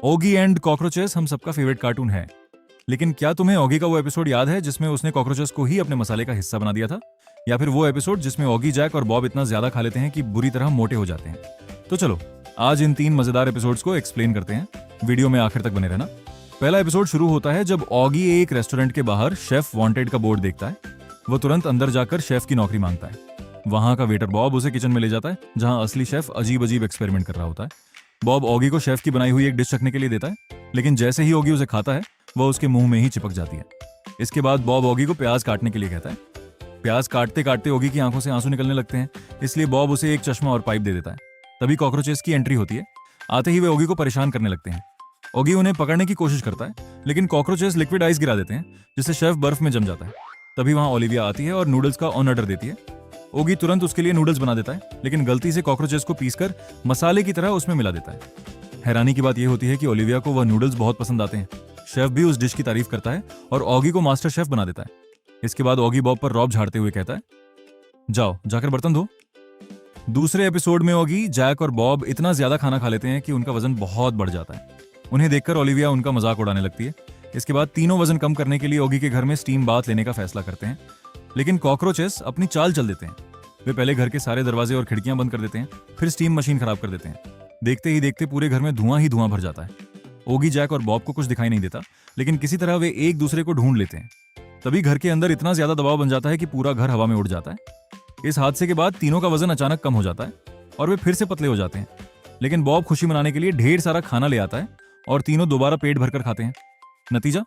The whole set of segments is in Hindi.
ओगी एंड कॉकरोचेस हम सबका फेवरेट कार्टून है, लेकिन क्या तुम्हें ओगी का वो एपिसोड याद है जिसमें उसने कॉकरोचेस को ही अपने मसाले का हिस्सा बना दिया था? या फिर वो एपिसोड जिसमें ओगी, जैक और बॉब इतना ज्यादा खा लेते हैं कि बुरी तरह मोटे हो जाते हैं? तो चलो आज इन 3 मजेदार एपिसोड्स को एक्सप्लेन करते हैं। वीडियो में आखिर तक बने रहना। पहला एपिसोड शुरू होता है जब ओगी एक रेस्टोरेंट के बाहर शेफ वांटेड का बोर्ड देखता है। वो तुरंत अंदर जाकर शेफ की नौकरी मांगता है। वहां का वेटर बॉब उसे किचन में ले जाता है जहां असली शेफ अजीब अजीब एक्सपेरिमेंट कर रहा होता है। बॉब ओगी को शेफ की बनाई हुई एक डिश चखने के लिए देता है, लेकिन जैसे ही ओगी उसे खाता है वह उसके मुंह में ही चिपक जाती है। इसके बाद बॉब ओगी को प्याज काटने के लिए कहता है। प्याज काटते काटते ओगी की आंखों से आंसू निकलने लगते हैं, इसलिए बॉब उसे एक चश्मा और पाइप दे देता है। तभी कॉकरोचेस की एंट्री होती है। आते ही वे ओगी को परेशान करने लगते हैं। ओगी उन्हें पकड़ने की कोशिश करता है, लेकिन कॉकरोचेस लिक्विड आइस गिरा देते हैं जिससे शेफ बर्फ में जम जाता है। तभी वहां ओलिविया आती है और नूडल्स का ऑन ऑर्डर देती है। ओगी तुरंत उसके लिए नूडल्स बना देता है, लेकिन गलती से कॉकरोचेस को पीसकर मसाले की तरह उसमें मिला देता है। हैरानी की बात यह होती है कि ओलिविया को वह नूडल्स बहुत पसंद आते हैं। शेफ भी उस डिश की तारीफ करता है और ओगी को मास्टर शेफ बना देता है। इसके बाद ओगी बॉब पर रौब झाड़ते हुए कहता है, जाओ जाकर बर्तन धो। दूसरे एपिसोड में ओगी, जैक और बॉब इतना ज्यादा खाना खा लेते हैं कि उनका वजन बहुत बढ़ जाता है। उन्हें देखकर ओलिविया उनका मजाक उड़ाने लगती है। इसके बाद तीनों वजन कम करने के लिए ओगी के घर में स्टीम बाथ लेने का फैसला करते हैं, लेकिन कॉकरोचेस अपनी चाल चल देते हैं। वे पहले घर के सारे दरवाजे और खिड़कियां बंद कर देते हैं, फिर स्टीम मशीन खराब कर देते हैं। देखते ही देखते पूरे घर में धुआं ही धुआं भर जाता है। ओगी, जैक और बॉब को कुछ दिखाई नहीं देता, लेकिन किसी तरह वे एक दूसरे को ढूंढ लेते हैं। तभी घर के अंदर इतना ज्यादा दबाव बन जाता है कि पूरा घर हवा में उड़ जाता है। इस हादसे के बाद तीनों का वजन अचानक कम हो जाता है और वे फिर से पतले हो जाते हैं। लेकिन बॉब खुशी मनाने के लिए ढेर सारा खाना ले आता है और तीनों दोबारा पेट भरकर खाते हैं। नतीजा,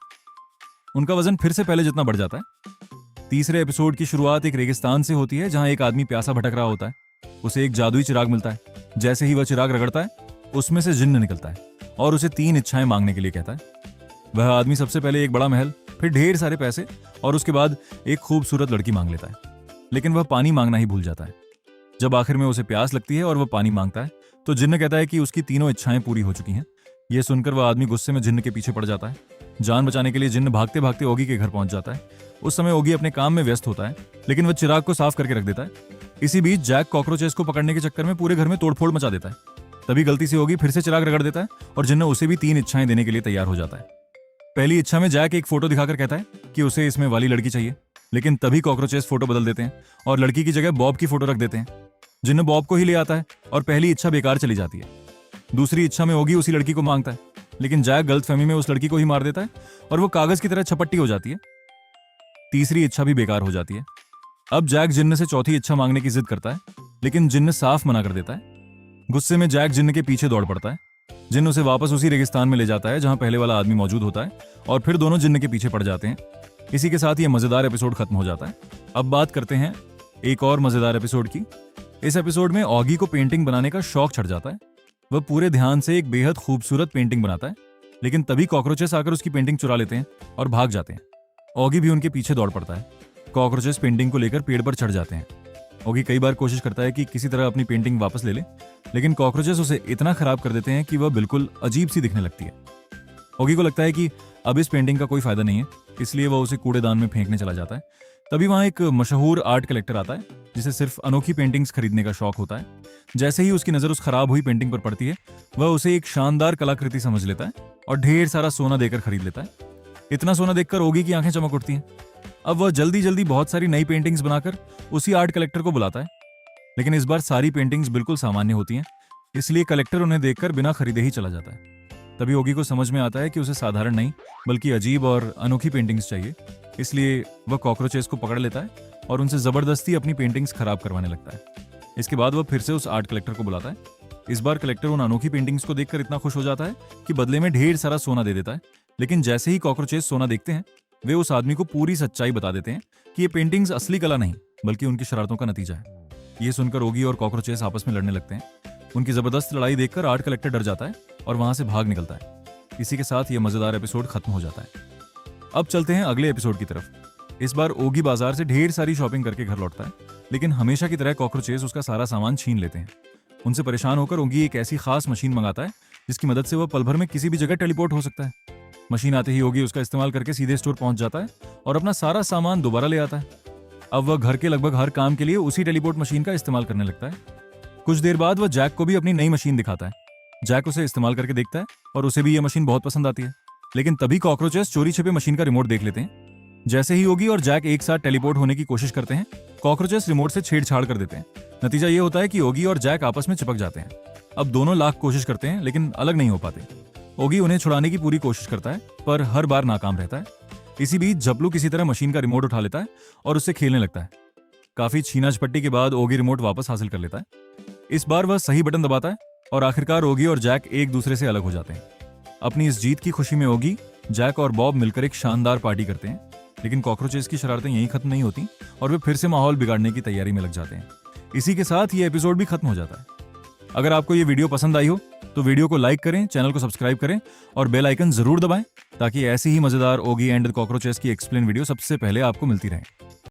उनका वजन फिर से पहले जितना बढ़ जाता है। तीसरे एपिसोड की शुरुआत एक रेगिस्तान से होती है जहां एक आदमी प्यासा भटक रहा होता है। उसे एक जादुई चिराग मिलता है। जैसे ही वह चिराग रगड़ता है, उसमें से जिन्न निकलता है और उसे 3 इच्छाएं मांगने के लिए कहता है। वह आदमी सबसे पहले एक बड़ा महल, फिर ढेर सारे पैसे और उसके बाद एक खूबसूरत लड़की मांग लेता है। लेकिन वह पानी मांगना ही भूल जाता है। जब आखिर में उसे प्यास लगती है और वह पानी मांगता है, तो जिन्न कहता है कि उसकी तीनों इच्छाएं पूरी हो चुकी हैं। यह सुनकर वह आदमी गुस्से में जिन्न के पीछे पड़ जाता है। जान बचाने के लिए जिन्न भागते भागते ओगी के घर पहुंच जाता है। उस समय ओगी अपने काम में व्यस्त होता है, लेकिन वह चिराग को साफ करके रख देता है। इसी बीच जैक कॉकरोचेस को पकड़ने के चक्कर में पूरे घर में तोड़फोड़ मचा देता है। तभी गलती से ओगी फिर से चिराग रगड़ देता है और जिन्न उसे भी 3 इच्छाएं देने के लिए तैयार हो जाता है। पहली इच्छा में जैक एक फोटो दिखाकर कहता है कि उसे इसमें वाली लड़की चाहिए, लेकिन तभी कॉकरोचेस फोटो बदल देते हैं और लड़की की जगह बॉब की फोटो रख देते हैं। जिन्न बॉब को ही ले आता है और पहली इच्छा बेकार चली जाती है। दूसरी इच्छा में ओगी उसी लड़की को मांगता है, लेकिन जैक गलतफहमी में उस लड़की को ही मार देता है और वो कागज की तरह छपट्टी हो जाती है। तीसरी इच्छा भी बेकार हो जाती है। अब जैक जिन्न से चौथी इच्छा मांगने की जिद करता है, लेकिन जिन्न साफ मना कर देता है। गुस्से में जैक जिन्न के पीछे दौड़ पड़ता है। जिन्न उसे वापस उसी रेगिस्तान में ले जाता है जहां पहले वाला आदमी मौजूद होता है और फिर दोनों जिन्न के पीछे पड़ जाते हैं। इसी के साथ ये मजेदार एपिसोड खत्म हो जाता है। अब बात करते हैं एक और मजेदार एपिसोड की। इस एपिसोड में ओगी को पेंटिंग बनाने का शौक चढ़ जाता है। वह पूरे ध्यान से एक बेहद खूबसूरत पेंटिंग बनाता है, लेकिन तभी कॉकरोचेस आकर उसकी पेंटिंग चुरा लेते हैं और भाग जाते हैं। ओगी भी उनके पीछे दौड़ पड़ता है। कॉकरोचेस पेंटिंग को लेकर पेड़ पर चढ़ जाते हैं। ओगी कई बार कोशिश करता है कि किसी तरह अपनी पेंटिंग वापस ले ले, लेकिन कॉकरोचेस उसे इतना खराब कर देते हैं कि वह बिल्कुल अजीब सी दिखने लगती है। ओगी को लगता है कि अब इस पेंटिंग का कोई फायदा नहीं है, इसलिए वह उसे कूड़ेदान में फेंकने चला जाता है। तभी वहां एक मशहूर आर्ट कलेक्टर आता है जिसे सिर्फ अनोखी पेंटिंग्स खरीदने का शौक होता है। जैसे ही उसकी नजर उस खराब हुई पेंटिंग पर पड़ती है, वह उसे एक शानदार कलाकृति समझ लेता है और ढेर सारा सोना देकर खरीद लेता है। इतना सोना देखकर ओगी की आंखें चमक उठती हैं। अब वह जल्दी जल्दी बहुत सारी नई पेंटिंग्स बनाकर उसी आर्ट कलेक्टर को बुलाता है, लेकिन इस बार सारी पेंटिंग्स बिल्कुल सामान्य होती हैं, इसलिए कलेक्टर उन्हें देखकर बिना खरीदे ही चला जाता है। तभी ओगी को समझ में आता है कि उसे साधारण नहीं बल्कि अजीब और अनोखी पेंटिंग्स चाहिए, इसलिए वह कॉकरोचेस को पकड़ लेता है और उनसे जबरदस्ती अपनी पेंटिंग्स खराब करवाने लगता है। इसके बाद वह फिर से उस आर्ट कलेक्टर को बुलाता है। इस बार कलेक्टर उन अनोखी पेंटिंग्स को देखकर इतना खुश हो जाता है कि बदले में ढेर सारा सोना दे देता है, लेकिन जैसे ही कॉकरोचेस सोना देखते हैं, वे उस आदमी को पूरी सच्चाई बता देते हैं कि ये पेंटिंग्स असली कला नहीं बल्कि उनकी शरारतों का नतीजा है। ये सुनकर ओगी और कॉकरोचेस आपस में लड़ने लगते हैं। उनकी जबरदस्त लड़ाई देखकर आर्ट कलेक्टर डर जाता है और वहां से भाग निकलता है। इसी के साथ ये मजेदार एपिसोड खत्म हो जाता है। अब चलते हैं अगले एपिसोड की तरफ। इस बार ओगी बाजार से ढेर सारी शॉपिंग करके घर लौटता है, लेकिन हमेशा की तरह कॉकरोचेस उसका सारा सामान छीन लेते हैं। उनसे परेशान होकर ओगी एक ऐसी खास मशीन मंगाता है जिसकी मदद से वह पल भर में किसी भी जगह टेलीपोर्ट हो सकता है। मशीन आते ही ओगी उसका इस्तेमाल करके सीधे स्टोर पहुंच जाता है और अपना सारा सामान दोबारा ले आता है। अब वह घर के लगभग हर काम के लिए उसी टेलीपोर्ट मशीन का इस्तेमाल करने लगता है। कुछ देर बाद वह जैक को भी अपनी नई मशीन दिखाता है, जैक उसे इस्तेमाल करके देखता है और उसे भी ये मशीन बहुत पसंद आती है। लेकिन तभी कॉकरोचेस चोरी छिपे मशीन का रिमोट देख लेते हैं। जैसे ही ओगी और जैक एक साथ टेलीपोर्ट होने की कोशिश करते हैं, कॉकरोचेस रिमोट से छेड़छाड़ कर देते हैं। नतीजा ये होता है कि ओगी और जैक आपस में चिपक जाते हैं। अब दोनों लाख कोशिश करते हैं लेकिन अलग नहीं हो पाते। ओगी उन्हें छुड़ाने की पूरी कोशिश करता है पर हर बार नाकाम रहता है। इसी बीच जपलू किसी तरह मशीन का रिमोट उठा लेता है और उससे खेलने लगता है। काफी छीना झपट्टी के बाद ओगी रिमोट वापस हासिल कर लेता है। इस बार वह सही बटन दबाता है और आखिरकार ओगी और जैक एक दूसरे से अलग हो जाते हैं। अपनी इस जीत की खुशी में ओगी, जैक और बॉब मिलकर एक शानदार पार्टी करते हैं। लेकिन कॉकरोचेस की शरारतें यहीं खत्म नहीं होती और वे फिर से माहौल बिगाड़ने की तैयारी में लग जाते हैं। इसी के साथ ये एपिसोड भी खत्म हो जाता है। अगर आपको ये वीडियो पसंद आई हो तो वीडियो को लाइक करें, चैनल को सब्सक्राइब करें और बेल आइकन जरूर दबाएं ताकि ऐसी ही मजेदार ओगी एंड द कॉकरोचेस की एक्सप्लेन वीडियो सबसे पहले आपको मिलती रहे।